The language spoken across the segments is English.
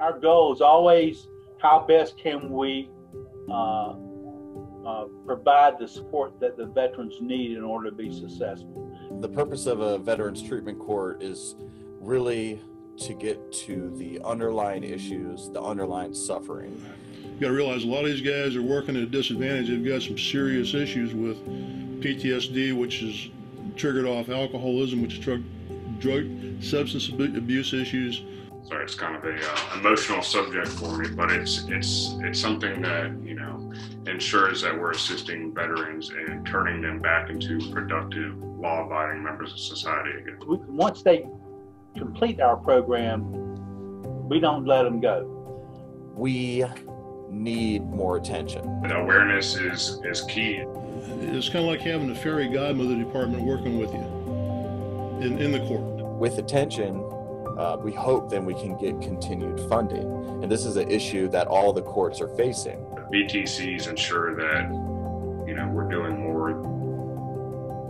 our goal is always how best can we provide the support that the veterans need in order to be successful. The purpose of a Veterans Treatment Court is really to get to the underlying issues, the underlying suffering. You got to realize a lot of these guys are working at a disadvantage. They've got some serious issues with PTSD, which is triggered off alcoholism, which is drug substance abuse issues. Sorry, it's kind of a emotional subject for me, but it's something that, you know, ensures that we're assisting veterans and turning them back into productive, law-abiding members of society again. Once they complete our program, we don't let them go. We need more attention. Awareness is key. It's kind of like having a fairy godmother department working with you in the court. With attention, we hope then we can get continued funding. And this is an issue that all the courts are facing. VTCs ensure that, you know, we're doing more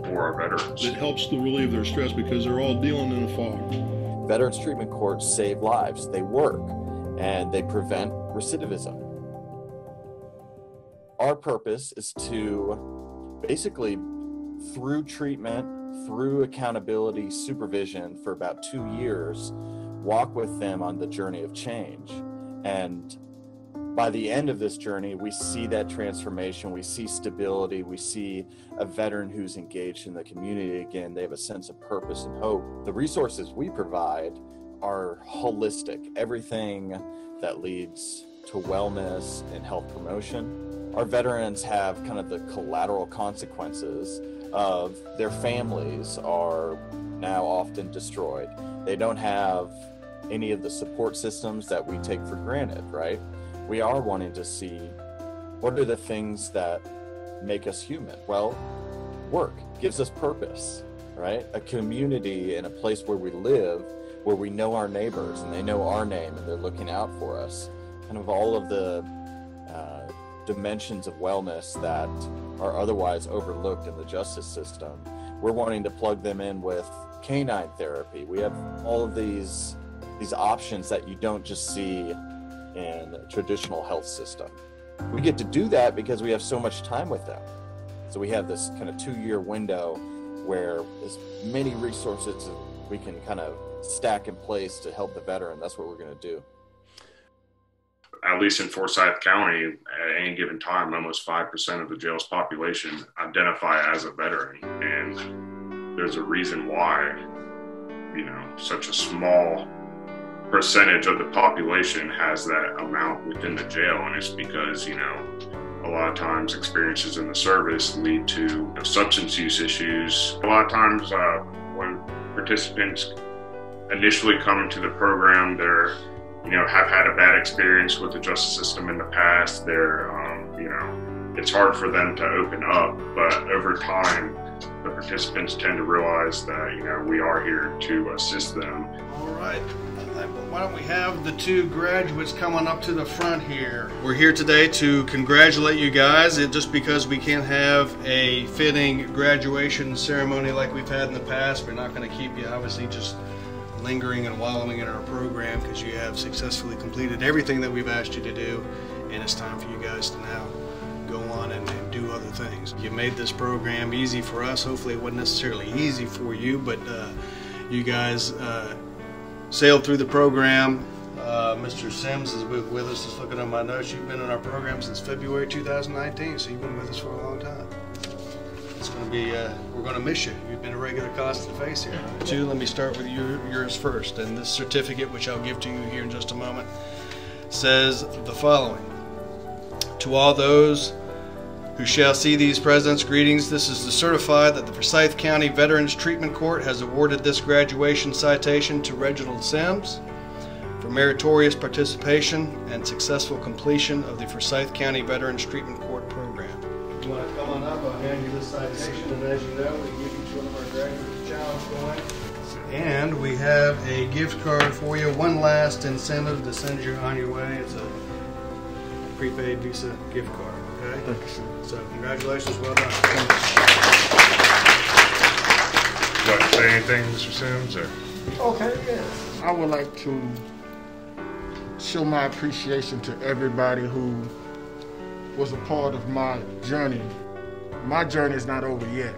for our veterans. It helps to relieve their stress because they're all dealing in a fog. Veterans treatment courts save lives. They work and they prevent recidivism. Our purpose is to basically, through treatment, through accountability, supervision for about 2 years, walk with them on the journey of change. And by the end of this journey, we see that transformation, we see stability, we see a veteran who's engaged in the community again. They have a sense of purpose and hope. The resources we provide are holistic, everything that leads to wellness and health promotion. Our veterans have kind of the collateral consequences of their families are now often destroyed. They don't have any of the support systems that we take for granted, right? We are wanting to see what are the things that make us human. Well, work gives us purpose, right? A community and a place where we live, where we know our neighbors and they know our name and they're looking out for us. Kind of all of the dimensions of wellness that are otherwise overlooked in the justice system. We're wanting to plug them in with canine therapy. We have all of these options that you don't just see in a traditional health system. We get to do that because we have so much time with them. So we have this kind of 2-year window where as many resources we can kind of stack in place to help the veteran. That's what we're going to do. At least in Forsyth County, at any given time, almost 5% of the jail's population identify as a veteran. And there's a reason why, you know, such a small percentage of the population has that amount within the jail. And it's because, you know, a lot of times experiences in the service lead to, you know, substance use issues. A lot of times when participants initially come into the program, they're, you know, have had a bad experience with the justice system in the past. They're, you know, it's hard for them to open up, but over time, the participants tend to realize that, you know, we are here to assist them. All right. Why don't we have the two graduates coming up to the front here. We're here today to congratulate you guys. Just because we can't have a fitting graduation ceremony like we've had in the past, we're not going to keep you obviously just lingering and wallowing in our program, because you have successfully completed everything that we've asked you to do, and it's time for you guys to now go on and do other things. You made this program easy for us. Hopefully it wasn't necessarily easy for you, but you guys sailed through the program. Mr. Sims is with us. Just looking at my notes, you've been in our program since February 2019, so you've been with us for a long time. It's going to be, we're going to miss you. You've been a regular constant face here. Two, let me start with yours first. And this certificate, which I'll give to you here in just a moment, says the following. To all those who shall see these president's greetings, this is to certify that the Forsyth County Veterans Treatment Court has awarded this graduation citation to Reginald Sims for meritorious participation and successful completion of the Forsyth County Veterans Treatment Court program. You want to come on up, I'll hand you this citation, and as you know, we give each one of our graduates a challenge going. And we have a gift card for you, one last incentive to send you on your way. It's a prepaid Visa gift card, okay? Thanks. So congratulations, well done. Would you like to say anything, Mr. Sims? Or? Okay, yes. I would like to show my appreciation to everybody who was a part of my journey. My journey is not over yet,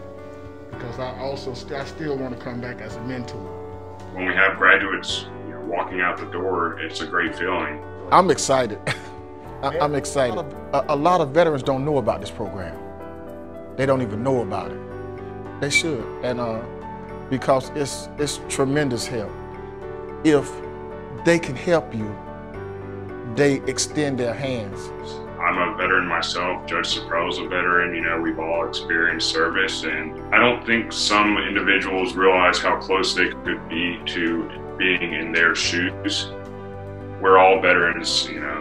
because I still want to come back as a mentor. When we have graduates, walking out the door, it's a great feeling. I'm excited. I'm excited. A lot of veterans don't know about this program. They don't even know about it. They should, and because it's tremendous help. If they can help you, they extend their hands. I'm a veteran myself. Judge Soprell's a veteran. We've all experienced service, and I don't think some individuals realize how close they could be to being in their shoes. We're all veterans,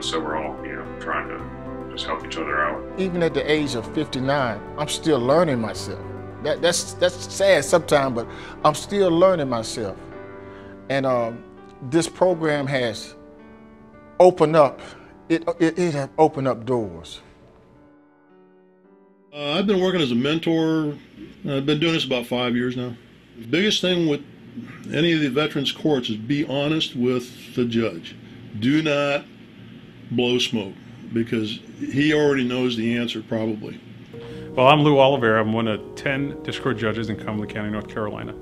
so we're all, trying to just help each other out. Even at the age of 59, I'm still learning myself. That's sad sometimes, but I'm still learning myself. And this program has opened up, it has opened up doors. I've been working as a mentor. I've been doing this about 5 years now. The biggest thing with any of the veterans courts is be honest with the judge. Do not blow smoke, because he already knows the answer probably. Well, I'm Lou Oliveira. I'm one of 10 district court judges in Cumberland County, North Carolina.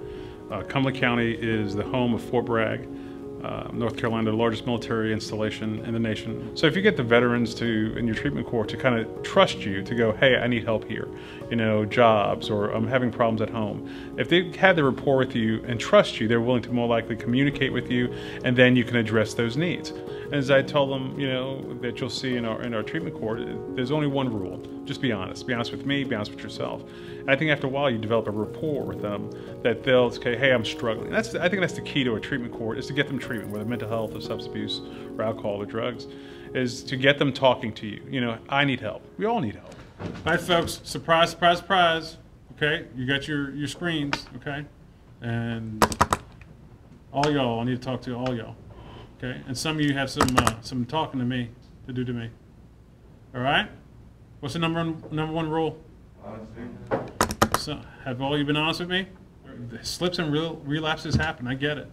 Cumberland County is the home of Fort Bragg, North Carolina, the largest military installation in the nation. So if you get the veterans in your treatment court to kind of trust you, to go, hey, I need help here, jobs, or I'm having problems at home. If they've had the rapport with you and trust you, they're willing to more likely communicate with you, and then you can address those needs. And as I tell them, that you'll see in our treatment court, there's only one rule. Just be honest. Be honest with me, be honest with yourself. And I think after a while you develop a rapport with them that they'll say, hey, I'm struggling. I think that's the key to a treatment court, is to get them treatment, whether mental health or substance abuse or alcohol or drugs, is to get them talking to you. I need help. We all need help. All right, folks, surprise, surprise, surprise. Okay, you got your screens, okay? And all y'all, I need to talk to all y'all. Okay, and some of you have some talking to do to me. All right? What's the number one rule? Honesty. So, have all you been honest with me? Slips and relapses happen. I get it,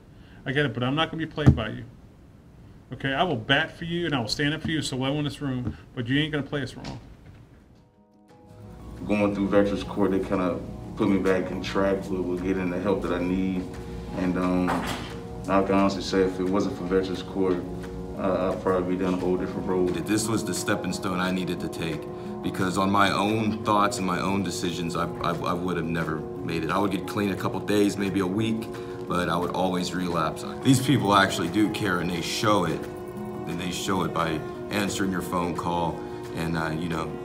but I'm not going to be played by you. Okay, I will bat for you and I will stand up for you so well in this room, but you ain't going to play us wrong. Going through Veterans Court, they kind of put me back in track with getting the help that I need. And I can honestly say, if it wasn't for Veterans Court, I'd probably be down a whole different road. This was the stepping stone I needed to take, because on my own thoughts and my own decisions, I would have never made it. I would get clean a couple days, maybe a week, but I would always relapse. These people actually do care, and they show it. And they show it by answering your phone call and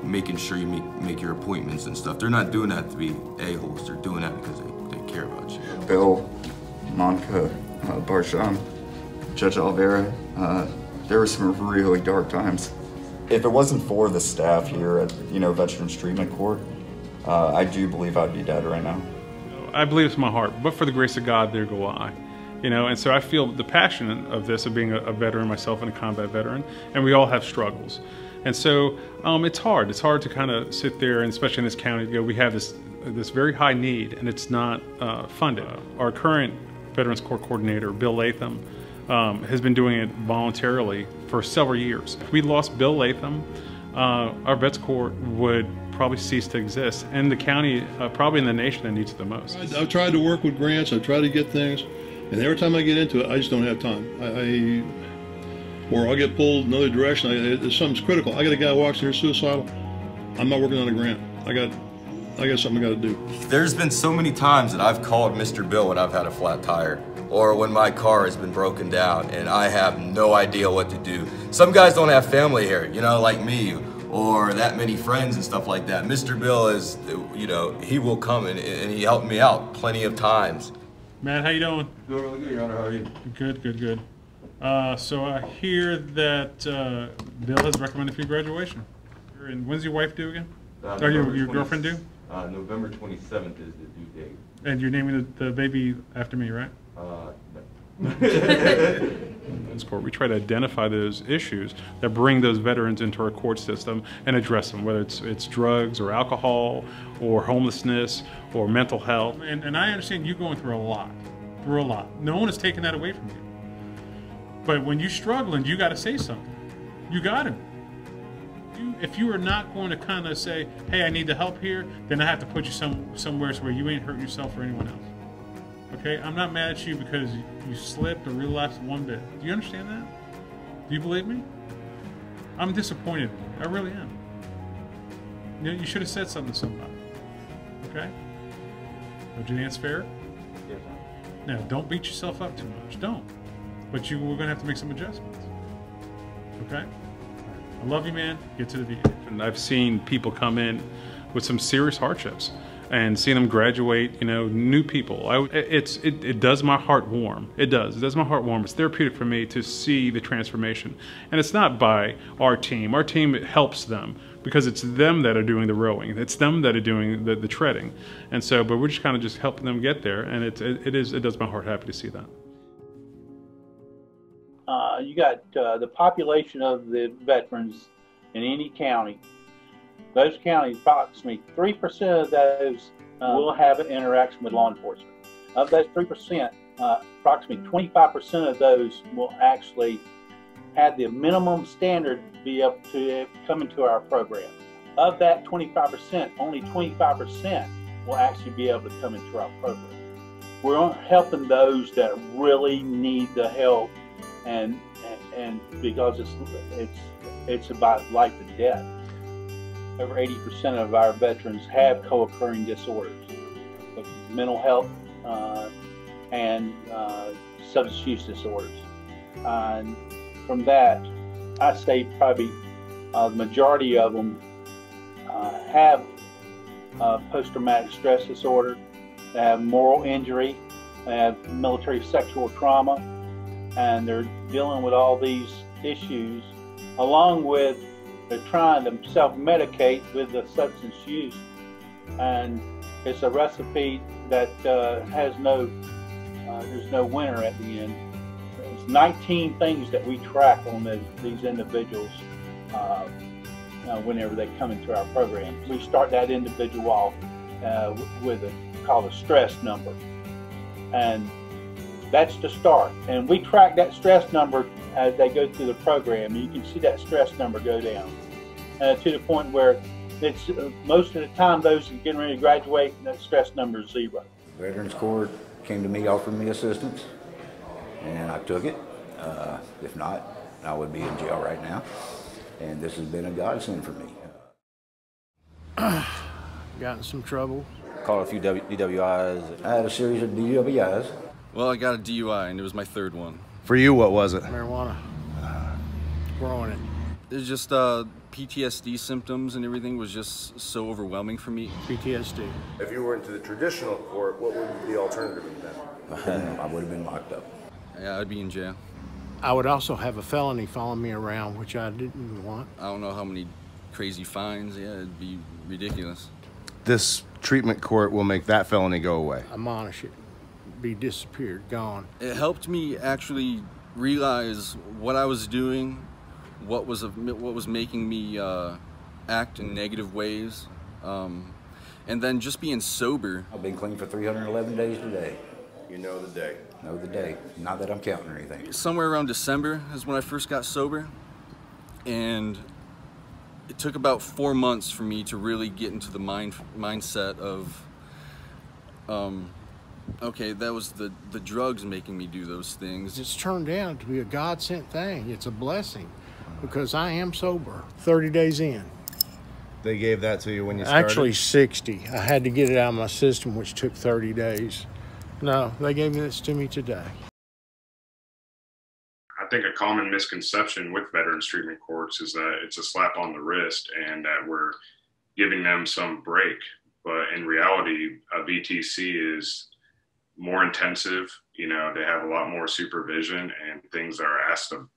making sure you make your appointments and stuff. They're not doing that to be a-holes. They're doing that because they care about you. Bill, Monica, Barsham, Judge Oliveira, there were some really dark times. If it wasn't for the staff here at Veterans Treatment Court, I do believe I'd be dead right now. I believe it's my heart, but for the grace of God, there go I. And so I feel the passion of this, of being a veteran myself and a combat veteran, and we all have struggles. And so it's hard. It's hard to kind of sit there, and especially in this county, we have this very high need, and it's not funded. Our current Veterans Court coordinator, Bill Latham, has been doing it voluntarily for several years. If we lost Bill Latham, our Vets Court would probably cease to exist, and the county, probably in the nation, that needs it the most. I've tried to work with grants, I've tried to get things, and every time I get into it, I just don't have time. Or I'll get pulled another direction. Something's critical. I got a guy who walks in here suicidal. I'm not working on a grant. I got something I got to do. There's been so many times that I've called Mr. Bill when I've had a flat tire, or when my car has been broken down and I have no idea what to do. Some guys don't have family here, like me, or that many friends and stuff like that. Mr. Bill is, he will come and he helped me out plenty of times. Matt, how you doing? Doing really good, Your Honor. How are you? Good. So I hear that Bill has recommended for your graduation. And when's your wife due again? Or your girlfriend due? November 27th is the due date. And you're naming the baby after me, right? In court, we try to identify those issues that bring those veterans into our court system and address them, whether it's drugs or alcohol or homelessness or mental health. And I understand you going through a lot. No one is taking that away from you. But when you're struggling, you got to say something. You got to. If you are not going to kind of say, hey, I need the help here, then I have to put you somewhere where you ain't hurting yourself or anyone else. Okay? I'm not mad at you because you slipped or relapsed one bit. Do you understand that? Do you believe me? I'm disappointed in you. I really am. You should have said something to somebody. Okay? Don't you think that's fair? Yes, sir. Now, don't beat yourself up too much. Don't. But we're going to have to make some adjustments. Okay? I love you, man. Get to the VA. And I've seen people come in with some serious hardships and seeing them graduate, new people. It does my heart warm. It does. It does my heart warm. It's therapeutic for me to see the transformation. And it's not by our team. Our team helps them because it's them that are doing the rowing. It's them that are doing the treading. And so, but we're just kind of just helping them get there. And it does my heart happy to see that. You got the population of the veterans in any county. Those counties, approximately 3% of those will have an interaction with law enforcement. Of those 3%, approximately 25% of those will actually have the minimum standard to be able to come into our program. Of that 25%, only 25% will actually be able to come into our program. We're helping those that really need the help, and because it's about life and death. Over 80% of our veterans have co-occurring disorders, which is mental health and substance use disorders. And from that, I say probably the majority of them have post-traumatic stress disorder, they have moral injury, they have military sexual trauma, and they're dealing with all these issues, along with they're trying to self-medicate with the substance use. And it's a recipe that has there's no winner at the end. There's 19 things that we track on these individuals whenever they come into our program. We start that individual off with called a stress number. And that's the start. And we track that stress number as they go through the program. And you can see that stress number go down to the point where it's most of the time those who are getting ready to graduate, that stress number is 0. Veterans Court came to me, offered me assistance, and I took it. If not, I would be in jail right now. And this has been a godsend for me. Got in some trouble. Caught a few DWIs. I had a series of DWIs. Well, I got a DUI, and it was my 3rd one. For you, what was it? Marijuana. Growing it. It's just PTSD symptoms and everything was just so overwhelming for me. PTSD. If you went to the traditional court, what would the alternative have been? I would have been locked up. Yeah, I'd be in jail. I would also have a felony following me around, which I didn't want. I don't know how many crazy fines. Yeah, it'd be ridiculous. This treatment court will make that felony go away. Admonish it. Be disappeared, gone. It helped me actually realize what I was doing, what was making me act in negative ways, and then just being sober. I've been clean for 311 days today. You know the day. Know the day. Not that I'm counting or anything. Somewhere around December is when I first got sober, and it took about 4 months for me to really get into the mindset of, okay, that was the drugs making me do those things. It's turned out to be a God-sent thing. It's a blessing because I am sober. 30 days in. They gave that to you when you started? Actually 60. I had to get it out of my system, which took 30 days. No, they gave this to me today. I think a common misconception with veterans treatment courts is that it's a slap on the wrist and that we're giving them some break. But in reality, a VTC is more intensive. They have a lot more supervision and things that are asked of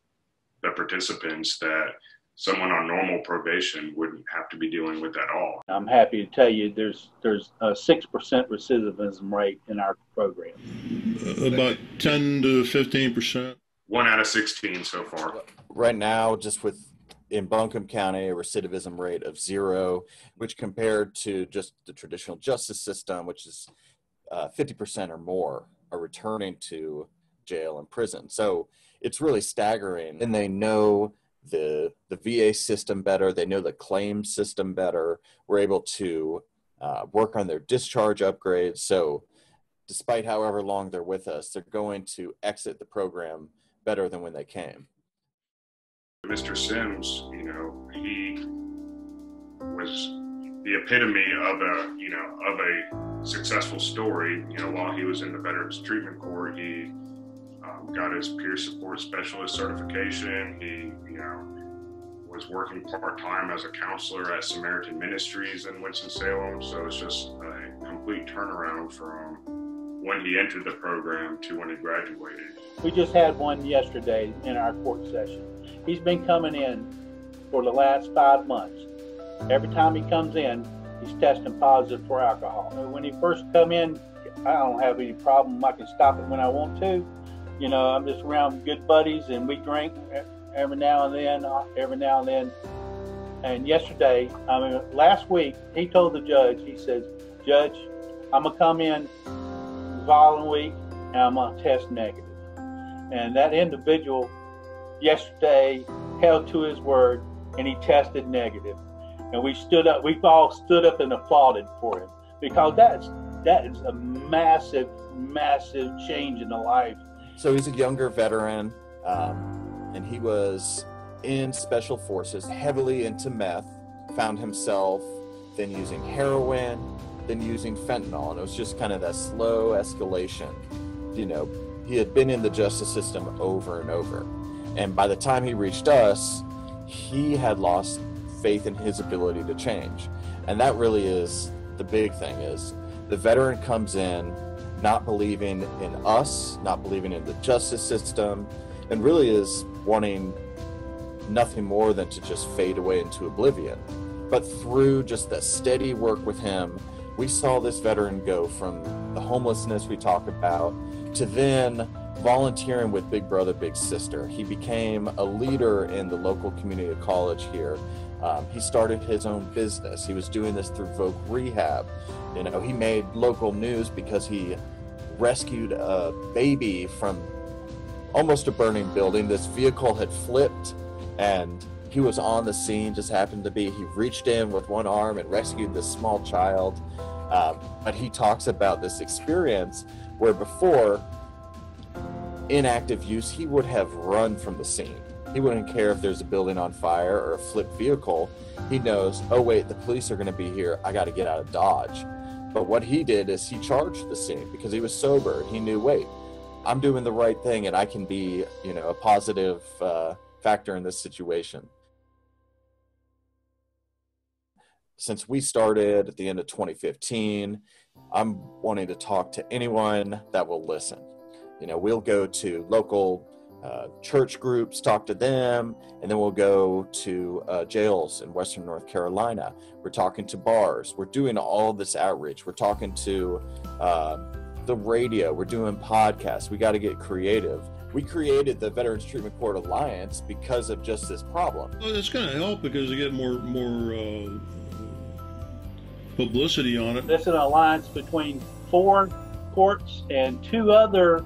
the participants that someone on normal probation wouldn't have to be dealing with at all. I'm happy to tell you there's a 6% recidivism rate in our program. About 10 to 15%. 1 out of 16 so far. Right now, just in Buncombe County, a recidivism rate of 0, which compared to just the traditional justice system, which is 50% or more are returning to jail and prison. So it's really staggering. And they know the VA system better. They know the claims system better. We're able to work on their discharge upgrades. So despite however long they're with us, they're going to exit the program better than when they came. Mr. Sims, you know, he was the epitome of a successful story. You know, while he was in the Veterans Treatment Court, he got his peer support specialist certification. He, you know, was working part-time as a counselor at Samaritan Ministries in Winston-Salem. So it's just a complete turnaround from when he entered the program to when he graduated. We just had one yesterday in our court session. He's been coming in for the last 5 months. Every time he comes in, he's testing positive for alcohol. When he first come in, I don't have any problem. I can stop it when I want to. You know, I'm just around good buddies and we drink every now and then. And yesterday, last week, he told the judge, he says, "Judge, I'm gonna come in the following week and I'm gonna test negative." And that individual yesterday held to his word and he tested negative. And we all stood up and applauded for him, because that is a massive, massive change in the life. So he's a younger veteran, and he was in special forces, heavily into meth, found himself then using heroin, then using fentanyl, and it was just kind of that slow escalation. You know, he had been in the justice system over and over, and by the time he reached us, he had lost faith in his ability to change. And that really is the big thing, is the veteran comes in not believing in us, not believing in the justice system, and really is wanting nothing more than to just fade away into oblivion. But through just the steady work with him, we saw this veteran go from the homelessness we talk about to then volunteering with Big Brother, Big Sister. He became a leader in the local community college here. He started his own business. He was doing this through Voc Rehab. You know, he made local news because he rescued a baby from almost a burning building. This vehicle had flipped and he was on the scene, just happened to be. He reached in with one arm and rescued this small child. But he talks about this experience where before, in active use, he would have run from the scene. He wouldn't care if there's a building on fire or a flipped vehicle. He knows, oh wait, the police are gonna be here, I gotta get out of Dodge. But what he did is he charged the scene because he was sober. He knew, wait, I'm doing the right thing and I can be, you know, a positive factor in this situation. Since we started at the end of 2015, I'm wanting to talk to anyone that will listen. You know, we'll go to local church groups, talk to them, and then we'll go to jails in Western North Carolina. We're talking to bars. We're doing all this outreach. We're talking to the radio. We're doing podcasts. We got to get creative. We created the Veterans Treatment Court Alliance because of just this problem. Well, it's going to help because they get more publicity on it. This is an alliance between 4 courts and 2 other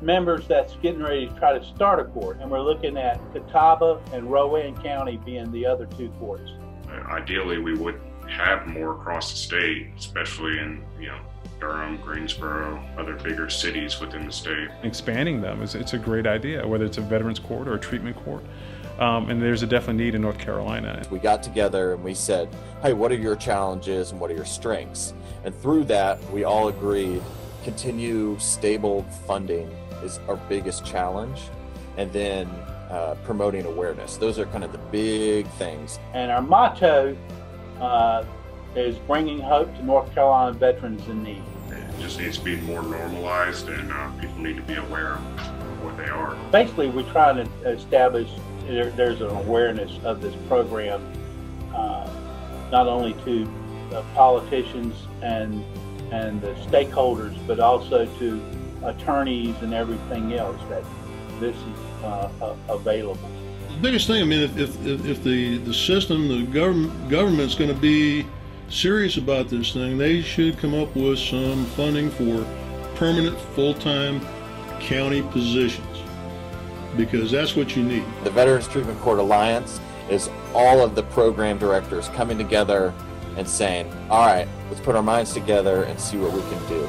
members that's getting ready to try to start a court, and we're looking at Catawba and Rowan County being the other 2 courts. Ideally, we would have more across the state, especially in, you know, Durham, Greensboro, other bigger cities within the state. Expanding them it's a great idea, whether it's a veterans court or a treatment court. And there's a definite need in North Carolina. We got together and we said, hey, what are your challenges and what are your strengths? And through that, we all agreed continue stable funding is our biggest challenge, and then promoting awareness. Those are kind of the big things. And our motto is bringing hope to North Carolina veterans in need. It just needs to be more normalized, and people need to be aware of what they are. Basically, we're trying to establish there's an awareness of this program, not only to politicians and the stakeholders, but also to attorneys and everything else, that this is available. The biggest thing, I mean, if the system, the government's going to be serious about this thing, they should come up with some funding for permanent full-time county positions. because that's what you need. The Veterans Treatment Court Alliance is all of the program directors coming together and saying, all right, let's put our minds together and see what we can do.